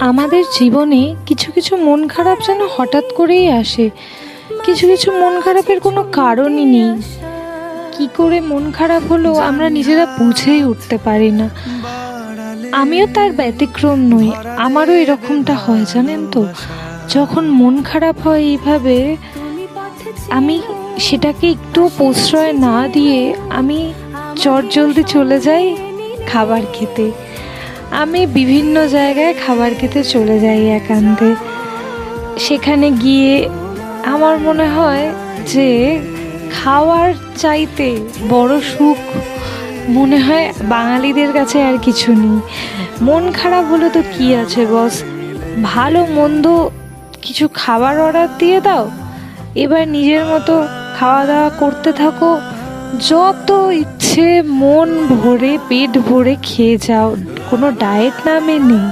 আমাদের জীবনে কিছু কিছু মন খারাপ যেন হঠাৎ করেই আসে। কিছু কিছু মন খারাপের কোনো কারণই নেই। কি করে মন খারাপ হলো আমরা নিজেরা বুঝেই উঠতে পারি না। আমিও তার ব্যতিক্রম নই, আমারও এরকমটা হয় জানেন তো। যখন মন খারাপ হয় এইভাবে, আমি সেটাকে একটু প্রশ্রয় না দিয়ে আমি চটজলদি চলে যাই খাবার খেতে। আমি বিভিন্ন জায়গায় খাবার খেতে চলে যাই একান্তে। সেখানে গিয়ে আমার মনে হয় যে খাওয়ার চাইতে বড় সুখ মনে হয় বাঙালিদের কাছে আর কিছু নেই। মন খারাপ হলে তো কি আছে বস, ভালো মন্দ কিছু খাবার অর্ডার দিয়ে দাও, এবার নিজের মতো খাওয়া দাওয়া করতে থাকো, যত ইচ্ছে মন ভরে পেট ভরে খেয়ে যাও, কোনো ডায়েট নামে নেই।